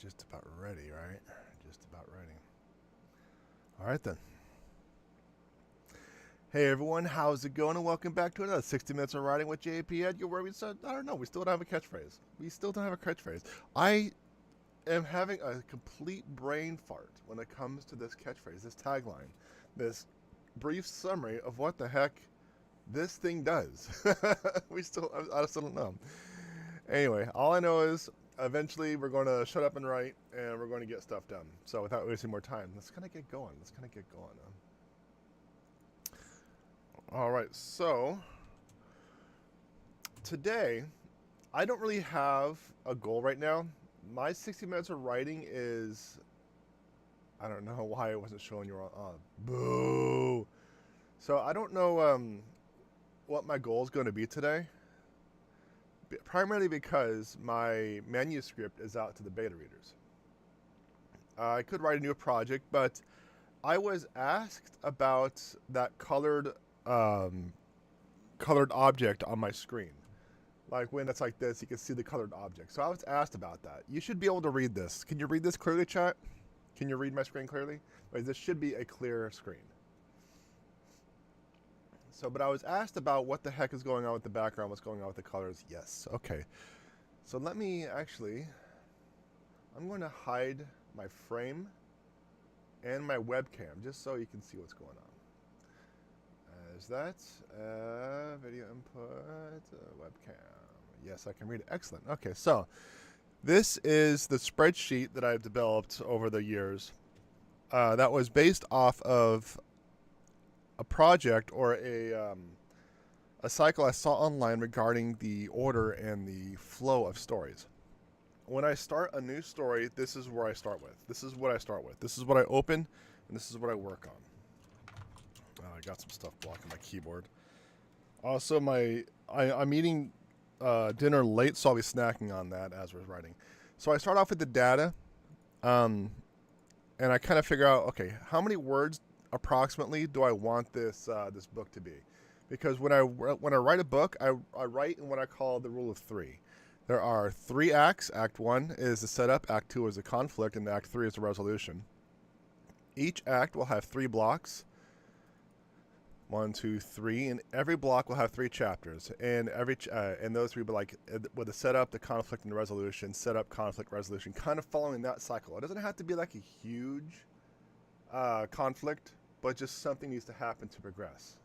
just about ready, right? Just about ready. All right, then. Hey, everyone. How's it going? And welcome back to another 60 Minutes of Writing with JP Edgar, where we said, I don't know, we still don't have a catchphrase. We still don't have a catchphrase. I am having a complete brain fart when it comes to this catchphrase, this tagline, this brief summary of what the heck this thing does. I still don't know. Anyway, all I know is eventually we're going to shut up and write, and we're going to get stuff done. So without wasting more time, let's kind of get going. All right, so today I don't really have a goal right now. My 60 minutes of writing is, I don't know why it wasn't showing you on. Boo. So I don't know what my goal is going to be today. Primarily because my manuscript is out to the beta readers. I could write a new project, but I was asked about that colored object on my screen. Like when it's like this, you can see the colored object. So I was asked about that. You should be able to read this. Can you read this clearly, chat? Can you read my screen clearly? Like, this should be a clear screen. So, but I was asked about what the heck is going on with the background, what's going on with the colors. Yes, okay. So let me actually, I'm going to hide my frame and my webcam just so you can see what's going on. Is that video input, webcam? Yes, I can read it. Excellent. Okay, so this is the spreadsheet that I've developed over the years that was based off of a project or a cycle I saw online regarding the order and the flow of stories. When I start a new story, this is where I start with. This is what I start with. This is what I open, and this is what I work on. I got some stuff blocking my keyboard. Also, I'm eating dinner late, so I'll be snacking on that as we're writing. So I start off with the data, and I kind of figure out, okay, how many words approximately do I want this this book to be? Because when I write a book, I write in what I call the rule of three. There are 3 acts. Act 1 is the setup, Act 2 is the conflict, and Act 3 is the resolution. Each act will have 3 blocks. 1, 2, 3, and every block will have 3 chapters. And and those 3 will be like with the setup, the conflict, and the resolution. Setup, conflict, resolution, kind of following that cycle. It doesn't have to be like a huge conflict, but just something needs to happen to progress.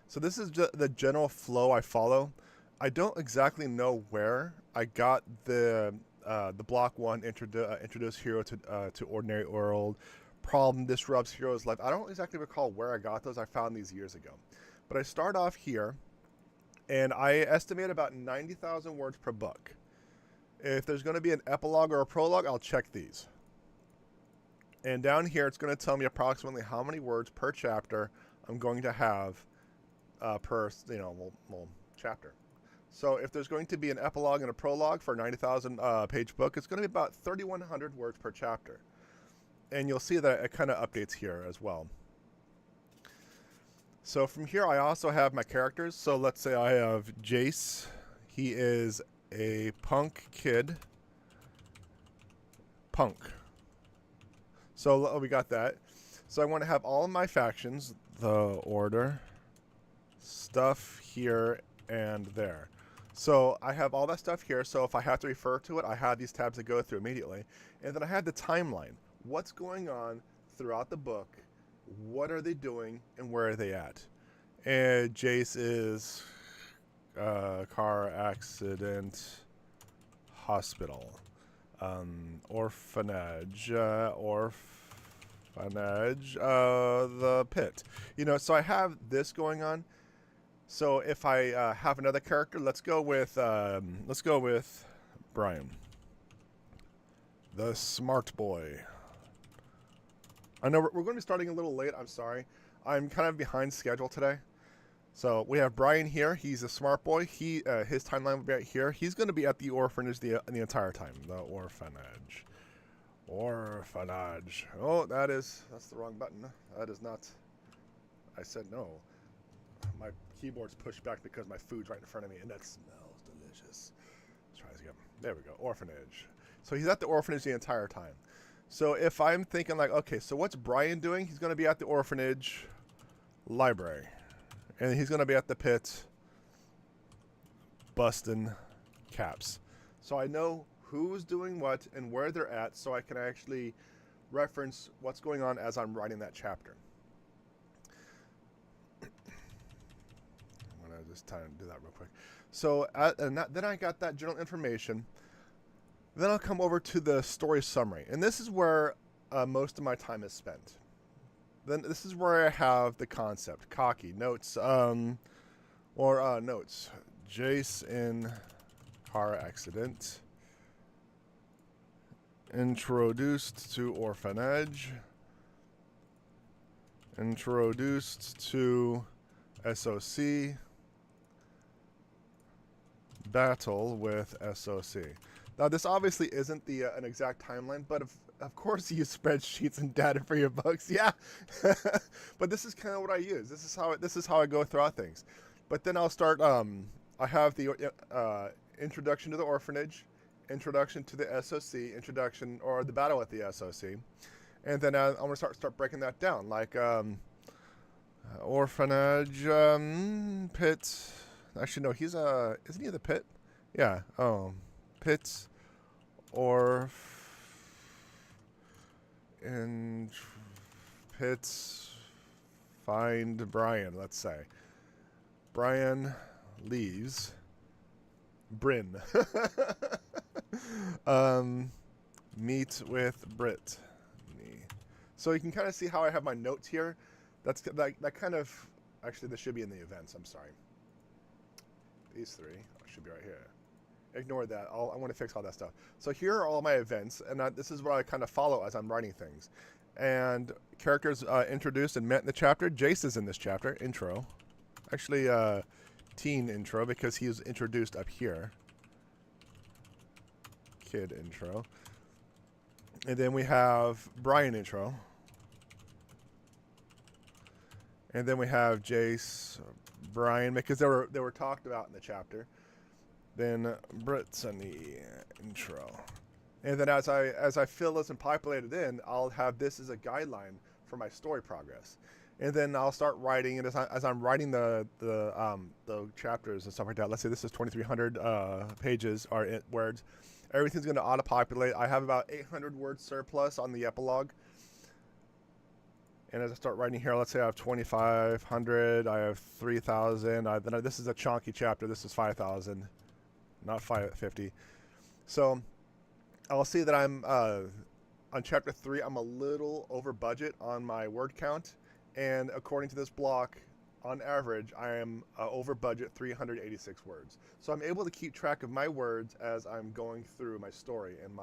So this is the general flow I follow. I don't exactly know where I got the block 1 introduce hero to ordinary world. Problem disrupts hero's life. I don't exactly recall where I got those. I found these years ago. But I start off here, and I estimate about 90,000 words per book. If there's going to be an epilogue or a prologue, I'll check these. And down here, it's going to tell me approximately how many words per chapter I'm going to have per chapter. So if there's going to be an epilogue and a prologue for a 90,000 page book, it's going to be about 3,100 words per chapter. And you'll see that it kind of updates here as well. So from here, I also have my characters. So let's say I have Jace. He is a punk kid. Punk. So we got that. So I want to have all of my factions, the order, stuff here and there. So I have all that stuff here. So if I have to refer to it, I have these tabs to go through immediately. And then I have the timeline. What's going on throughout the book? What are they doing, and where are they at? And Jace is car accident, hospital, orphanage, the pit. So I have this going on. So if I have another character, let's go with Brian, the smart boy. I know we're going to be starting a little late. I'm sorry. I'm kind of behind schedule today. So we have Brian here. He's a smart boy. His timeline will be right here. He's going to be at the orphanage the entire time. The orphanage. Orphanage. Oh, that's the wrong button. That is not. I said no. My keyboard's pushed back because my food's right in front of me, and that smells delicious. Let's try this again. There we go. Orphanage. So he's at the orphanage the entire time. So if I'm thinking like, okay, so what's Brian doing? He's going to be at the orphanage library. And he's going to be at the pit busting caps. So I know who's doing what and where they're at, so I can actually reference what's going on as I'm writing that chapter. I'm going to just try and do that real quick. So then I got that general information. Then I'll come over to the story summary. And this is where most of my time is spent. Then this is where I have the concept, cocky, notes, notes. Jace in car accident. Introduced to orphanage. Introduced to SOC. Battle with SOC. Now, this obviously isn't an exact timeline, but of course you use spreadsheets and data for your books, yeah. But this is kind of what I use. This is how I go throughout things. But then I'll start. I have the introduction to the orphanage, introduction to the SOC, introduction or the battle with the SOC, and then I'm gonna start breaking that down. Like orphanage, pit. Actually, no, isn't he the pit? Yeah. Oh. Pits or in pits find Brian, let's say. Brian leaves Bryn. Meet with Brit. So you can kind of see how I have my notes here. That kind of, actually this should be in the events, I'm sorry. These three should be right here. Ignore that. I want to fix all that stuff. So here are all my events, and this is what I kind of follow as I'm writing things. And characters introduced and met in the chapter. Jace is in this chapter. Intro. Actually, teen intro, because he was introduced up here. Kid intro. And then we have Brian intro. And then we have Jace, Brian, because they were talked about in the chapter. Then Brittany intro, and then as I fill this and populate it in, I'll have this as a guideline for my story progress, and then I'll start writing. And as I'm writing the chapters and stuff like that, let's say this is 2,300 pages or words, everything's going to auto populate. I have about 800 words surplus on the epilogue. And as I start writing here, let's say I have 2,500, I have 3,000. Then this is a chunky chapter. This is 5,000. Not 550. So I'll see that I'm on chapter 3. I'm a little over budget on my word count, and according to this block, on average, I am over budget 386 words. So I'm able to keep track of my words as I'm going through my story and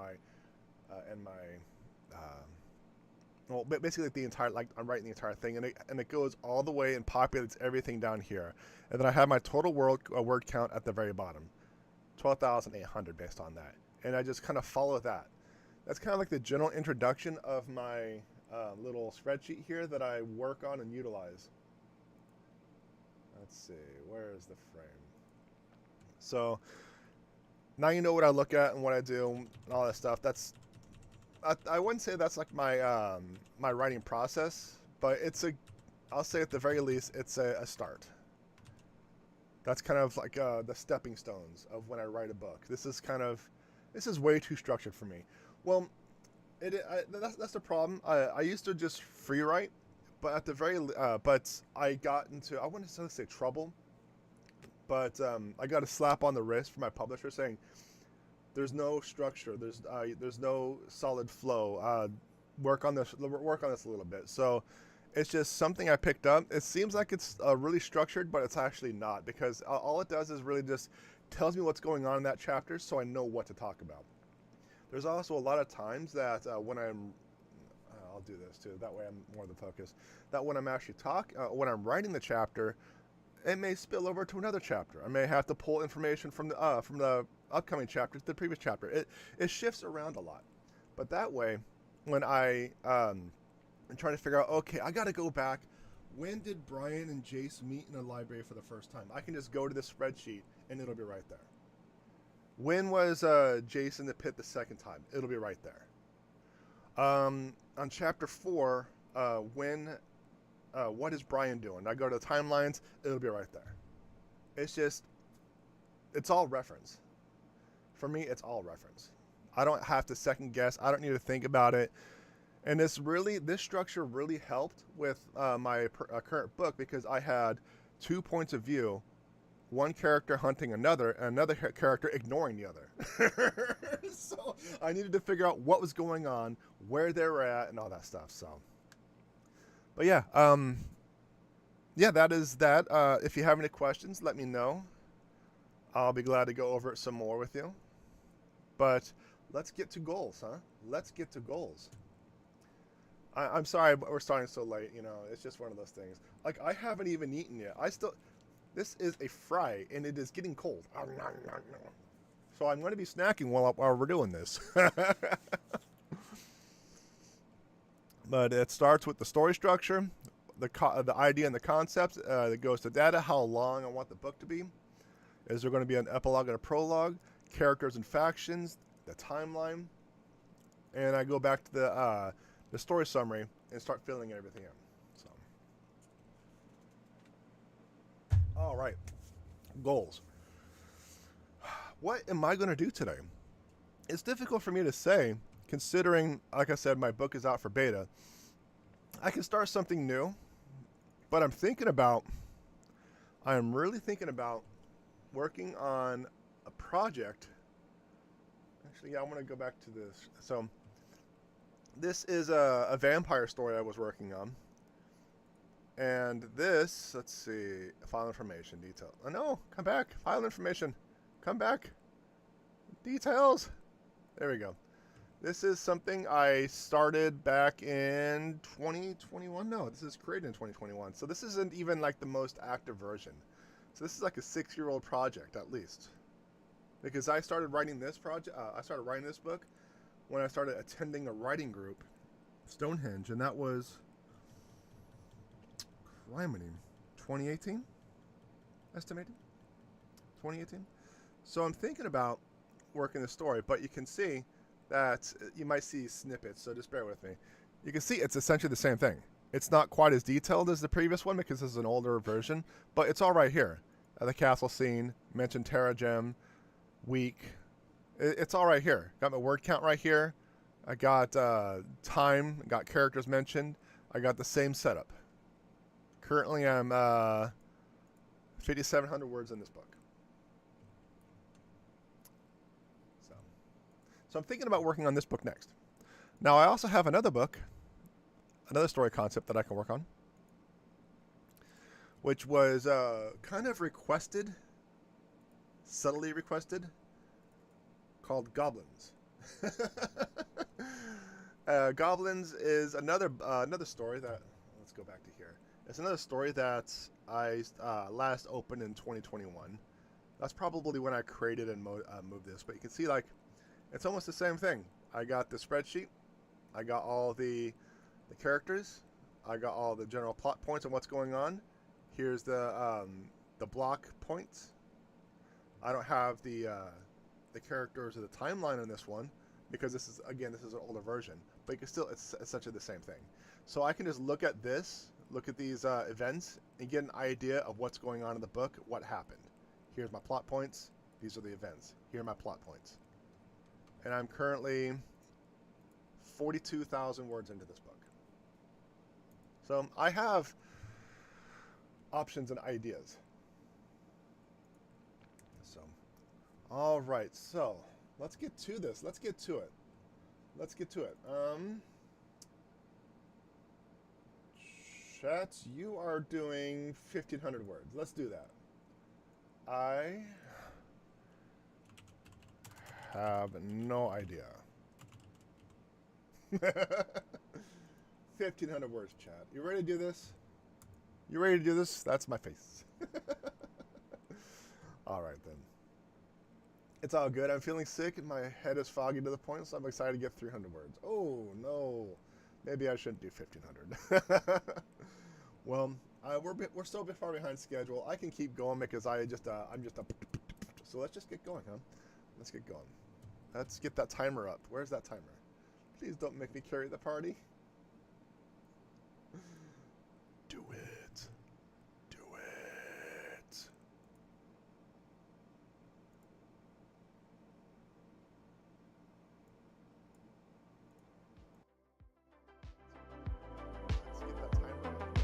well, basically the entire, like I'm writing the entire thing, and it goes all the way and populates everything down here, and then I have my total word count at the very bottom. 12,800 based on that, and I just kind of follow that. That's kind of like the general introduction of my little spreadsheet here that I work on and utilize. Let's see, where is the frame? So now you know what I look at and what I do and all that stuff. I wouldn't say that's like my my writing process, but I'll say at the very least it's a start. That's kind of like the stepping stones of when I write a book. This is way too structured for me. Well, that's the problem. I used to just free write, but at the but I got into, I wouldn't say trouble, but I got a slap on the wrist from my publisher saying, "There's no structure. There's no solid flow. Work on this a little bit." So it's just something I picked up. It seems like it's really structured, but it's actually not, because all it does is really just tells me what's going on in that chapter, so I know what to talk about. There's also a lot of times that when I'll do this too. That way I'm more the focus. That when I'm actually when I'm writing the chapter, it may spill over to another chapter. I may have to pull information from the upcoming chapter to the previous chapter. It shifts around a lot, but that way, when I'm trying to figure out, okay, I got to go back. When did Brian and Jace meet in the library for the first time? I can just go to this spreadsheet and it'll be right there. When was Jason in the pit the second time? It'll be right there. On chapter 4, what is Brian doing? I go to the timelines, it'll be right there. It's just, it's all reference. For me, it's all reference. I don't have to second guess. I don't need to think about it. And this structure really helped with my current book, because I had 2 points of view, one character hunting another, and another character ignoring the other. So I needed to figure out what was going on, where they were at, and all that stuff. So, but yeah, that is that. If you have any questions, let me know. I'll be glad to go over it some more with you. But let's get to goals, huh? Let's get to goals. I'm sorry we're starting so late, you know, it's just one of those things. Like, I haven't even eaten yet. This is a fry, and it is getting cold. So I'm going to be snacking while we're doing this. But it starts with the story structure, the idea and the concepts. It goes to data, how long I want the book to be. Is there going to be an epilogue and a prologue? Characters and factions, the timeline. And I go back to the story summary and start filling everything in. So, all right, goals. What am I going to do today? It's difficult for me to say, considering, like I said, my book is out for beta. I can start something new, but I'm really thinking about working on a project. Actually, yeah, I want to go back to this. So, this is a vampire story I was working on. And this, let's see, file information, detail. Oh no, come back, file information, come back, details. There we go. This is something I started back in 2021. No, this is created in 2021. So this isn't even like the most active version. So this is like a 6-year-old project at least. Because I started writing this project, I started writing this book when I started attending a writing group, Stonehenge, and that was, criminy, 2018, estimated, 2018. So I'm thinking about working the story, but you can see that you might see snippets, so just bear with me. You can see it's essentially the same thing. It's not quite as detailed as the previous one because this is an older version, but it's all right here. The castle scene, mentioned Terra Gem, week. It's all right here. Got my word count right here. I got time, got characters mentioned. I got the same setup. Currently I'm 5,700 words in this book. So I'm thinking about working on this book next. Now I also have another book, another story concept that I can work on, which was kind of requested, subtly requested, called Goblins. Goblins is another story that, let's go back to here. It's another story that I last opened in 2021. That's probably when I created and moved this, but you can see like, it's almost the same thing. I got the spreadsheet. I got all the characters. I got all the general plot points and what's going on. Here's the block points. I don't have the characters or the timeline on this one because this is an older version. But you can still, it's essentially the same thing. So I can just look at this, look at these events, and get an idea of what's going on in the book, what happened. Here's my plot points. These are the events. Here are my plot points. And I'm currently 42,000 words into this book. So I have options and ideas. So, all right. So let's get to this. Let's get to it. Chat, you are doing 1,500 words. Let's do that. I have no idea. 1,500 words, chat. You ready to do this? You ready to do this? That's my face. All right, then. It's all good. I'm feeling sick and my head is foggy to the point, so I'm excited to get 300 words. Oh, no. Maybe I shouldn't do 1,500. Well, we're still a bit far behind schedule. I can keep going because I'm just a... So let's just get going, huh? let's get going. Let's get that timer up. Where's that timer? Please don't make me carry the party. Do it. Do it. Let's get that timer up.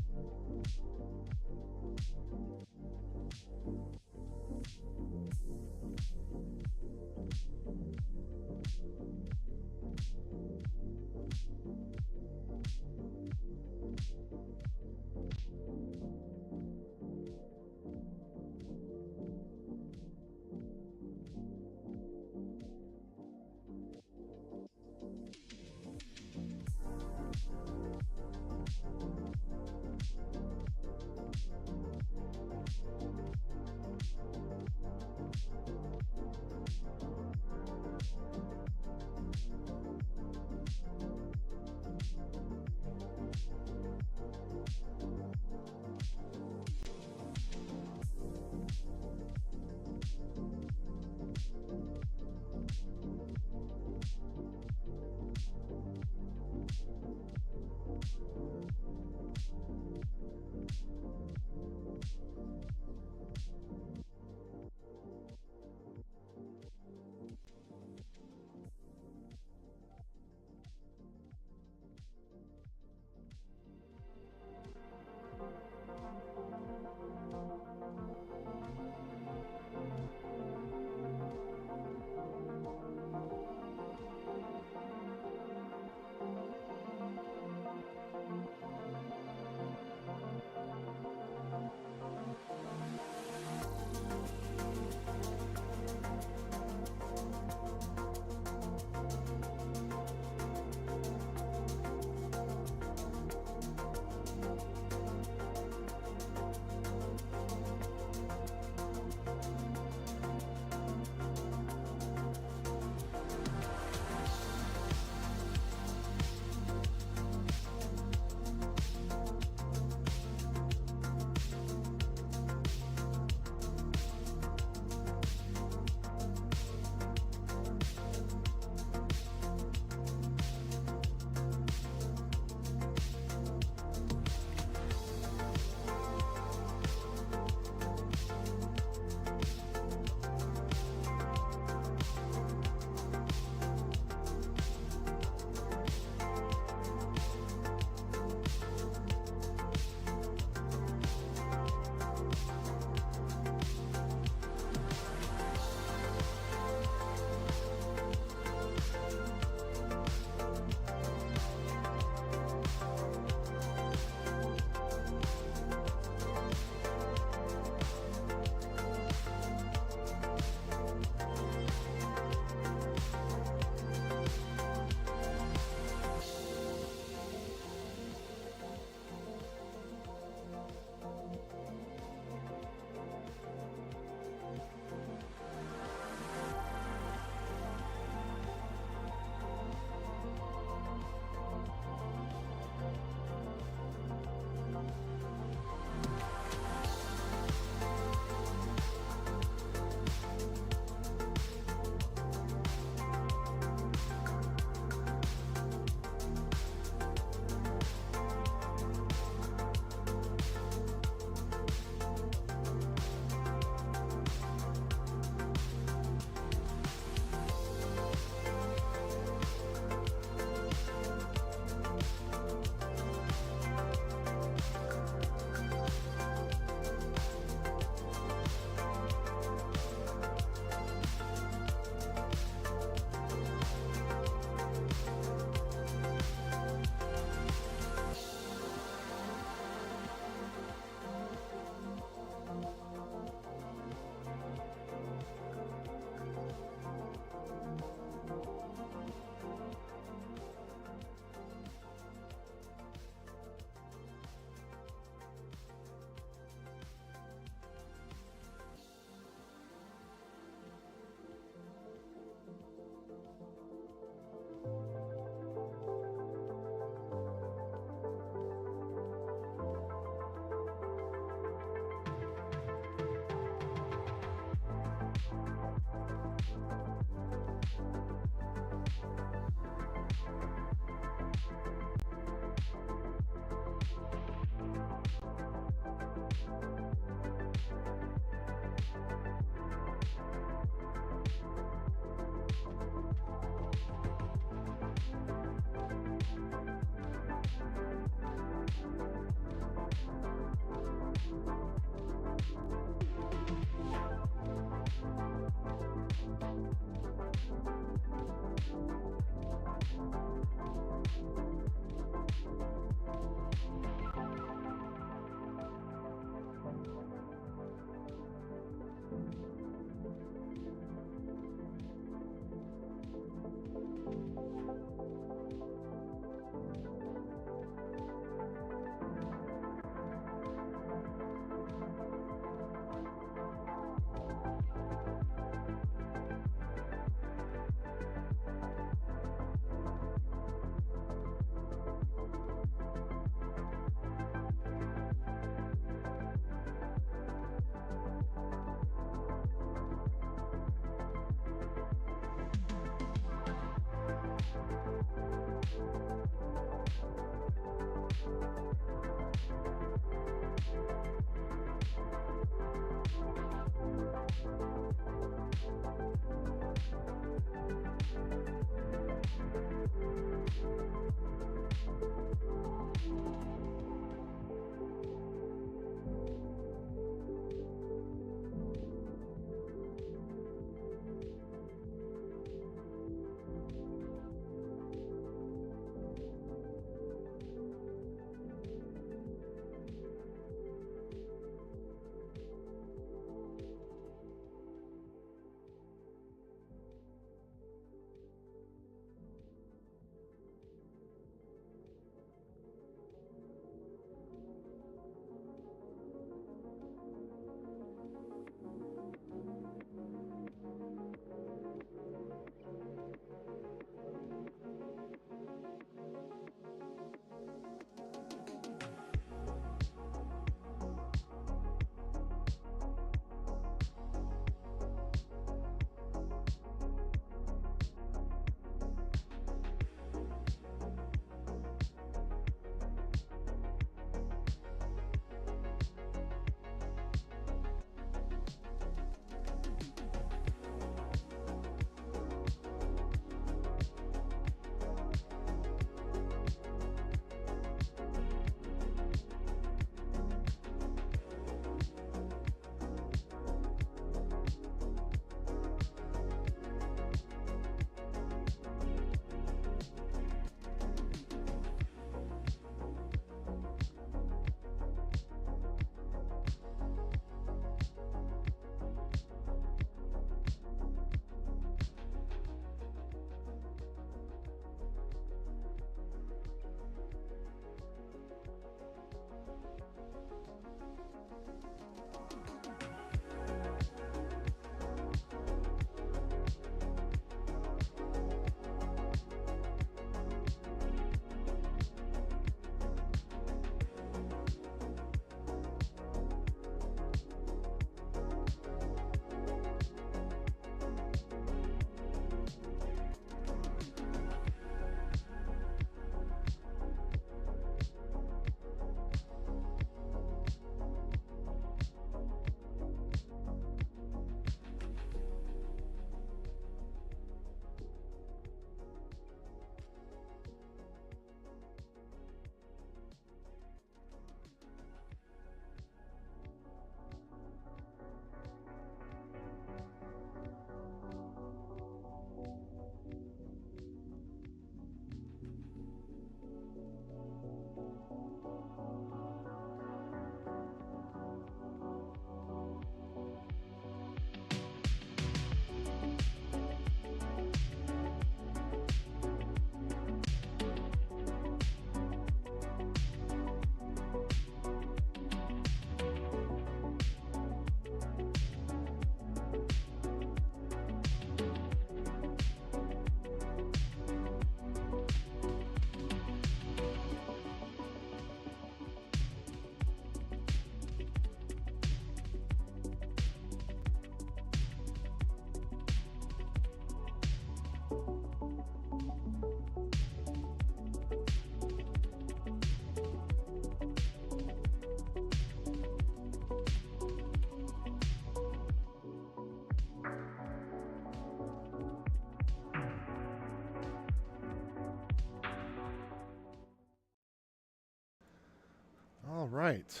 All right.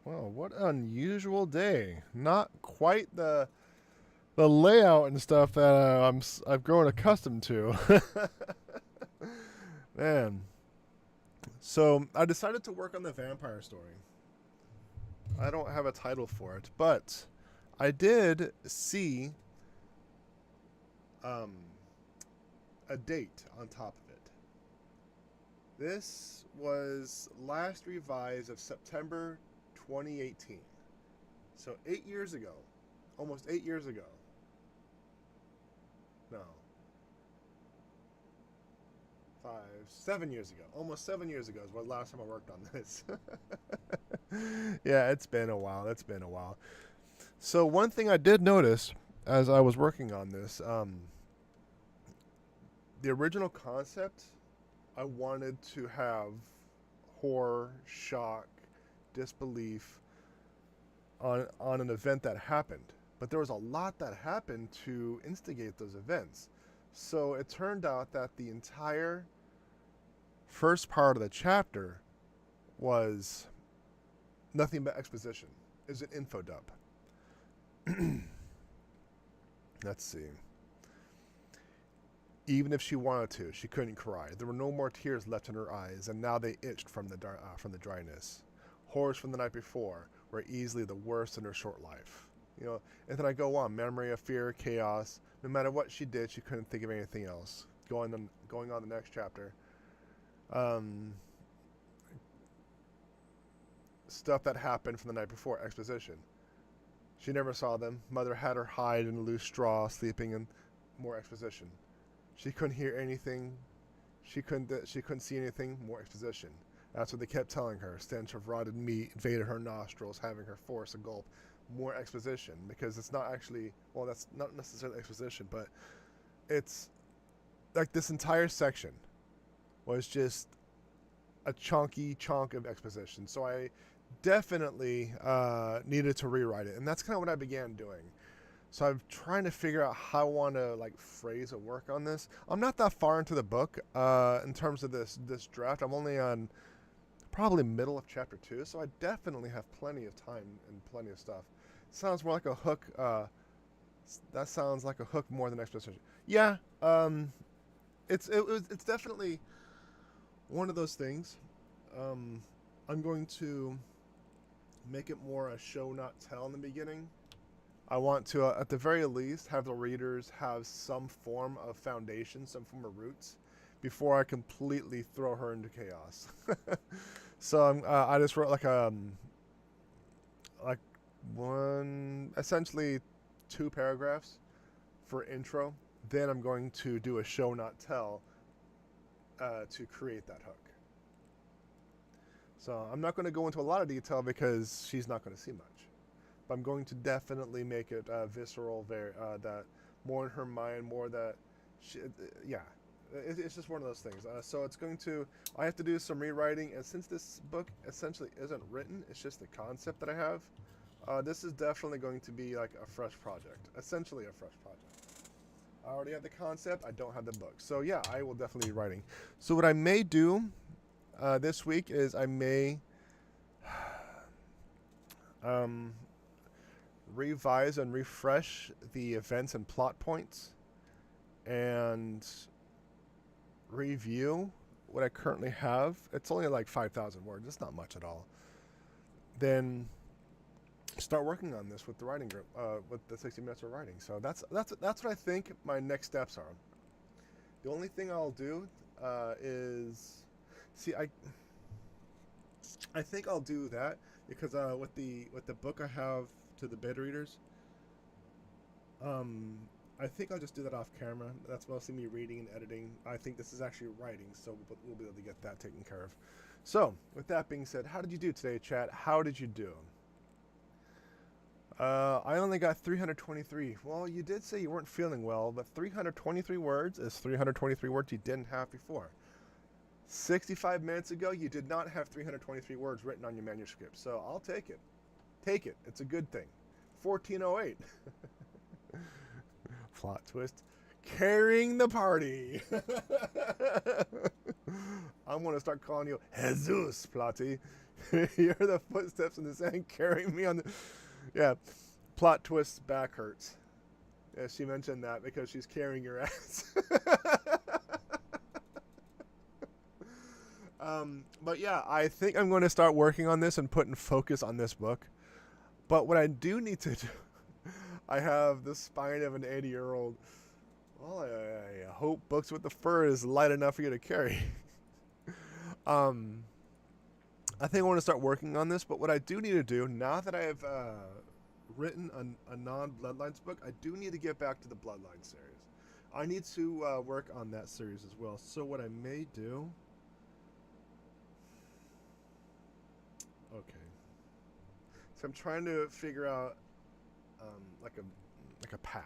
Well, what an unusual day. Not quite the layout and stuff that I've grown accustomed to. Man. So I decided to work on the vampire story. I don't have a title for it, but I did see a date on top of it. This was last revised of September 2018. So 8 years ago. Almost 8 years ago. No. 7 years ago. Almost 7 years ago is what last time I worked on this. Yeah, it's been a while. It's been a while. So one thing I did notice as I was working on this, the original concept, I wanted to have horror, shock, disbelief on an event that happened. But there was a lot that happened to instigate those events. So it turned out that the entire first part of the chapter was nothing but exposition. It was an info dump. Let's see. Even if she wanted to, she couldn't cry. There were no more tears left in her eyes, and now they itched from the dryness. Horrors from the night before were easily the worst in her short life. You know, and then I go on. Memory of fear, chaos. No matter what she did, she couldn't think of anything else. Going on the next chapter. Stuff that happened from the night before. Exposition. She never saw them. Mother had her hide in a loose straw, sleeping in. More exposition. She couldn't hear anything. She couldn't see anything. More exposition. That's what they kept telling her. Stench of rotted meat invaded her nostrils, having her force a gulp. More exposition, because it's not actually, well, that's not necessarily exposition, but it's like this entire section was just a chunky chunk of exposition. So I definitely needed to rewrite it, and that's kind of what I began doing. So I'm trying to figure out how I want to like phrase and work on this. I'm not that far into the book in terms of this draft. I'm only on probably middle of chapter 2, so I definitely have plenty of time and plenty of stuff. Sounds more like a hook. That sounds like a hook more than exposition. Yeah, it's definitely one of those things. I'm going to make it more a show not tell in the beginning. I want to, at the very least, have the readers have some form of foundation, some form of roots, before I completely throw her into chaos. So I just wrote essentially 2 paragraphs for intro. Then I'm going to do a show not tell to create that hook. So I'm not going to go into a lot of detail because she's not going to see much. But I'm going to definitely make it visceral, that more in her mind, more that it's just one of those things. So it's going to, I have to do some rewriting, and since this book essentially isn't written, it's just the concept that I have, this is definitely going to be like a fresh project, essentially a fresh project. I already have the concept, I don't have the book. So yeah, I will definitely be writing. So what I may do this week is I may revise and refresh the events and plot points and review what I currently have. It's only like 5,000 words. It's not much at all. Then start working on this with the writing group, with the 60 minutes of writing. So that's what I think my next steps are. The only thing I'll do is I think I'll do that because with the book I have to the beta readers, I think I'll just do that off camera. That's mostly me reading and editing. I think this is actually writing, so we'll be able to get that taken care of. So, with that being said, how did you do today, chat? How did you do? I only got 323. Well, you did say you weren't feeling well, but 323 words is 323 words you didn't have before. 65 minutes ago, you did not have 323 words written on your manuscript, so I'll take it. Take it. It's a good thing. 1408. Plot twist. Carrying the party. I'm going to start calling you Jesus, Plotty. You're the footsteps in the sand carrying me on the... Yeah. Plot twist, back hurts. Yeah, she mentioned that because she's carrying your ass. But yeah, I think I'm going to start working on this and putting focus on this book. But what I do need to do, I have the spine of an 80-year-old. Well, I hope Books with the Fur is light enough for you to carry. I think I want to start working on this, but what I do need to do, now that I have written a non-Bloodlines book, I do need to get back to the Bloodlines series. I need to work on that series as well. So what I may do... Okay. So I'm trying to figure out like a path.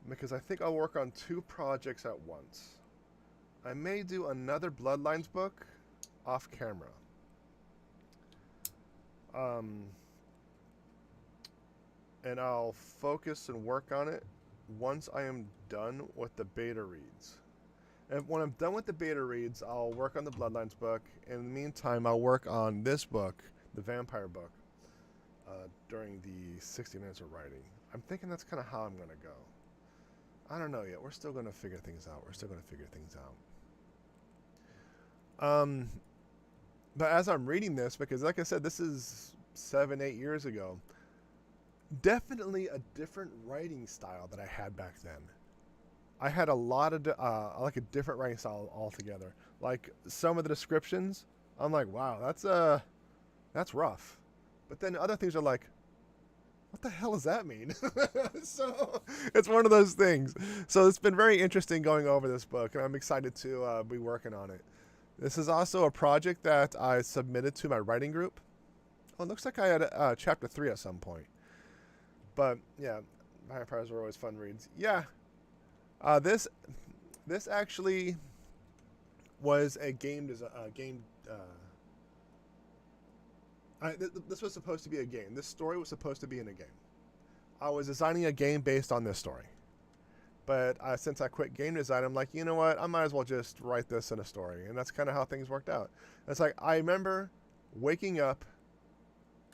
because I think I'll work on 2 projects at once. I may do another Bloodlines book off camera. And I'll focus and work on it once I am done with the beta reads. And when I'm done with the beta reads, I'll work on the Bloodlines book. In the meantime, I'll work on this book, the vampire book, during the 60 minutes of writing. I'm thinking that's kind of how I'm going to go. I don't know yet. We're still going to figure things out. But as I'm reading this, because like I said, this is 7-8 years ago, definitely a different writing style that I had back then. I had a lot of like a different writing style altogether. Like some of the descriptions, I'm like, wow, that's rough. But then other things are like, what the hell does that mean? So it's one of those things. So it's been very interesting going over this book, and I'm excited to be working on it. This is also a project that I submitted to my writing group. Oh, it looks like I had chapter 3 at some point. But yeah, vampires are always fun reads. Yeah, this actually was a this was supposed to be a game. This story was supposed to be in a game. I was designing a game based on this story. But since I quit game design, I'm like, you know what? I might as well just write this in a story. And that's kind of how things worked out. It's like, I remember waking up.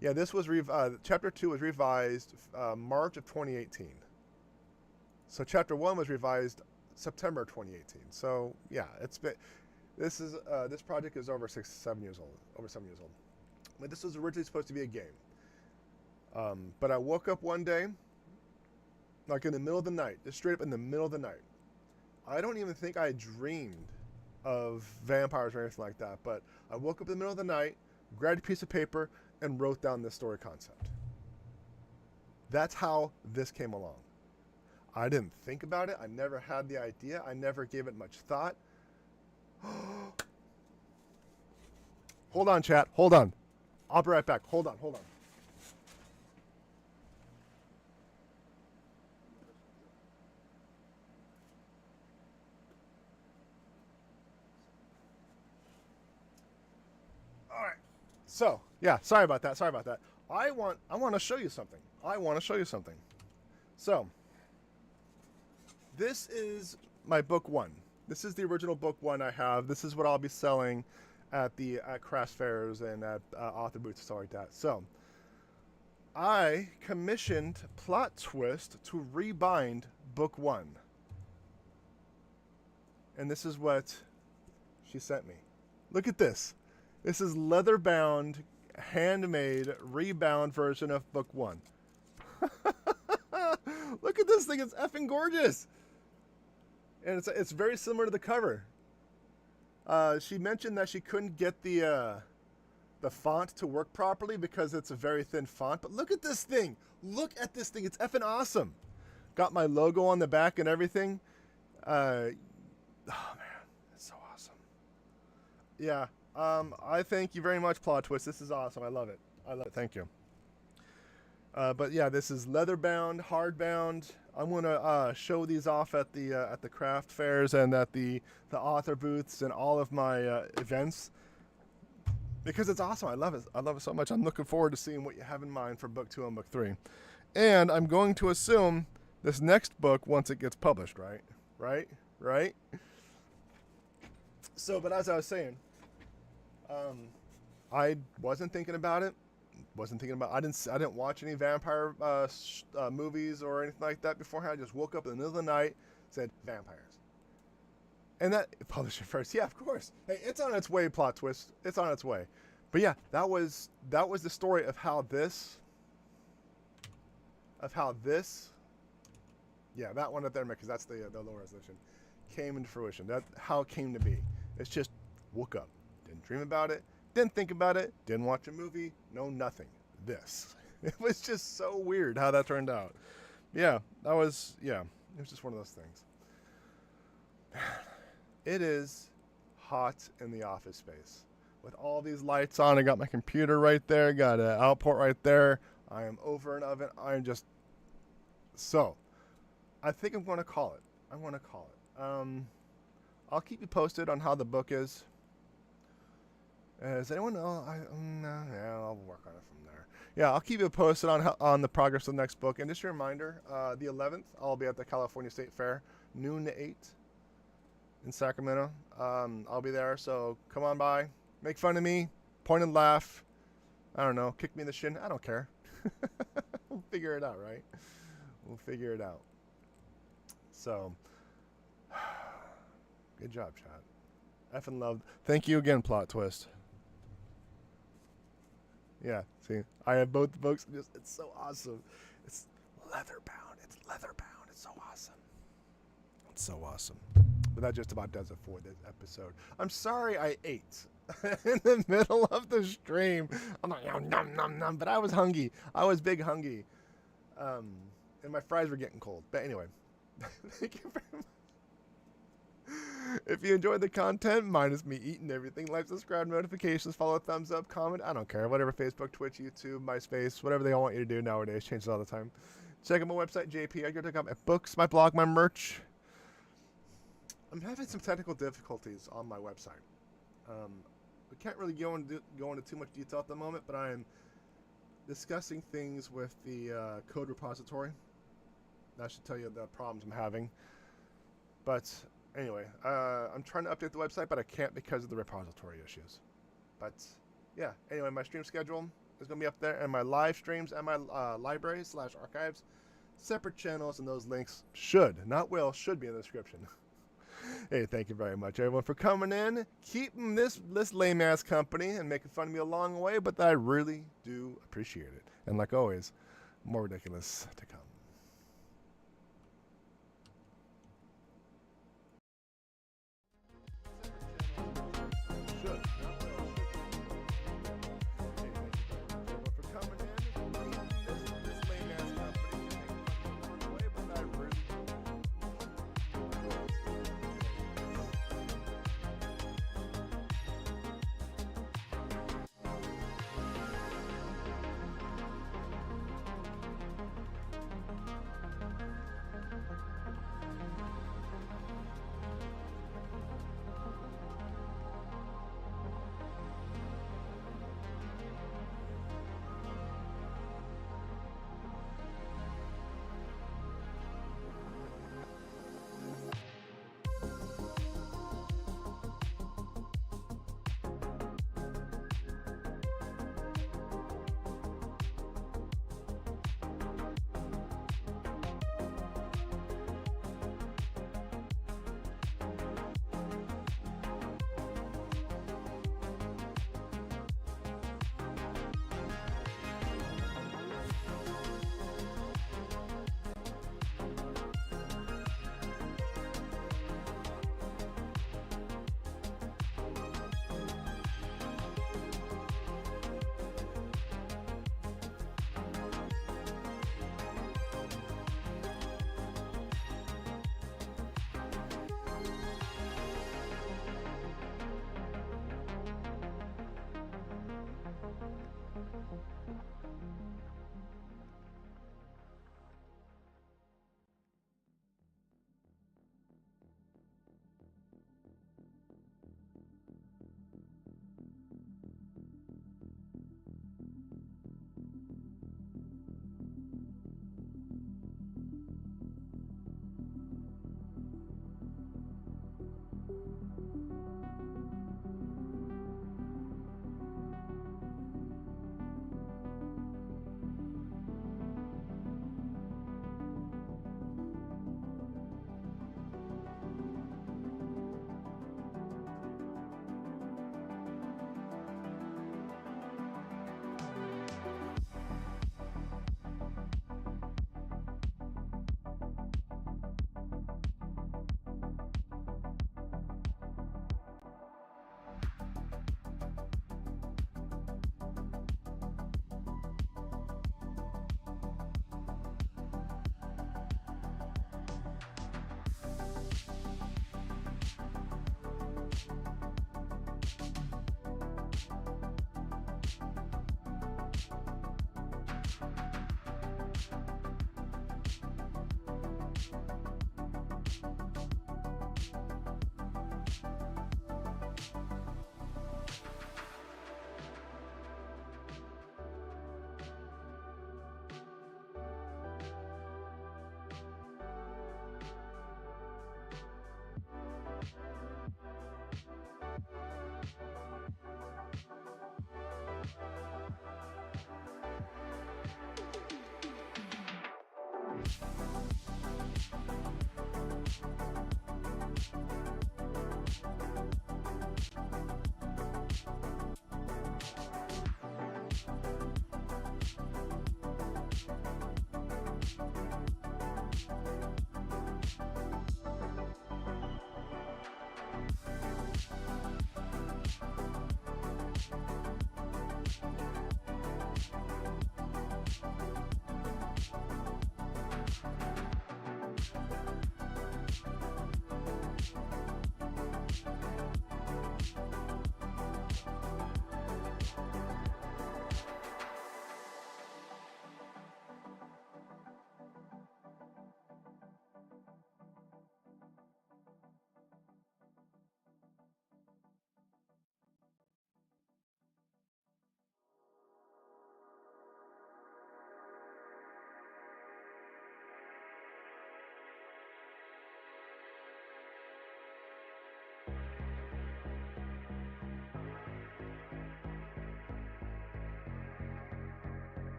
Yeah, this was, chapter 2 was revised March of 2018. So chapter 1 was revised September 2018. So yeah, this project is over 7 years old. But this was originally supposed to be a game. But I woke up one day, like in the middle of the night, just straight up in the middle of the night. I don't even think I dreamed of vampires or anything like that, but I woke up in the middle of the night, grabbed a piece of paper, and wrote down this story concept. That's how this came along. I didn't think about it. I never had the idea. I never gave it much thought. Hold on, chat. Hold on. I'll be right back. Hold on. All right. So, yeah, sorry about that. I want to show you something. So, this is my book 1. This is the original book 1 I have. This is what I'll be selling at craft fairs and at author booths and stuff like that. So, I commissioned Plot Twist to rebind book 1. And this is what she sent me. Look at this. This is leather-bound, handmade, rebound version of book 1. Look at this thing. It's effing gorgeous. And it's very similar to the cover. She mentioned that she couldn't get the font to work properly because it's a very thin font. But look at this thing. It's effing awesome. Got my logo on the back and everything. Oh, man. That's so awesome. Yeah. I thank you very much, Plot Twist. This is awesome. I love it. Thank you. But yeah, this is leather-bound, hardbound. I'm gonna show these off at the craft fairs and at the author booths and all of my events because it's awesome. I love it so much. I'm looking forward to seeing what you have in mind for book 2 and book 3. And I'm going to assume this next book once it gets published, right? So, but as I was saying, I wasn't thinking about it. I didn't watch any vampire movies or anything like that beforehand. I just woke up in the middle of the night, said vampires, and that published it first. Yeah, of course. Hey, it's on its way. Plot Twist. It's on its way. But yeah, that was the story of how this. Yeah, that one up there, because that's the low resolution, came into fruition. That's how it came to be. It's just woke up, didn't dream about it. Didn't think about it, didn't watch a movie, no nothing. This. It was just so weird how that turned out. Yeah, it was just one of those things. It is hot in the office space. With all these lights on, I got my computer right there, got an output right there. I am over an oven. I'm just... So, I think I'm going to call it. I'll keep you posted on how the book is. Does anyone know? Yeah, I'll work on it from there. Yeah, I'll keep you posted on the progress of the next book. And just a reminder, the 11th, I'll be at the California State Fair, noon to 8 in Sacramento. I'll be there, so come on by, make fun of me, point and laugh. I don't know, kick me in the shin. I don't care. We'll figure it out, right? We'll figure it out. So, good job, chat. Effing love. Thank you again, Plot Twist. Yeah, see, I have both books. It's so awesome. It's leather bound. It's so awesome. It's so awesome. But that just about does it for this episode. I'm sorry I ate in the middle of the stream. I'm like, nom, nom, nom, but I was hungry. I was big hungry. And my fries were getting cold. But anyway, thank you very much. If you enjoyed the content, minus me eating everything, like, subscribe, notifications, follow, thumbs up, comment, I don't care. Whatever, Facebook, Twitch, YouTube, MySpace, whatever they all want you to do nowadays. Changes all the time. Check out my website, jpedgar.com, my books, my blog, my merch. I'm having some technical difficulties on my website. We can't really go into too much detail at the moment, but I'm discussing things with the code repository. That should tell you the problems I'm having. But anyway, I'm trying to update the website, but I can't because of the repository issues. But yeah, anyway, my stream schedule is going to be up there, and my live streams and my library/archives, separate channels, and those links should be in the description. Hey, thank you very much, everyone, for coming in, keeping this lame ass company, and making fun of me along the way. But I really do appreciate it. And like always, more ridiculous to come.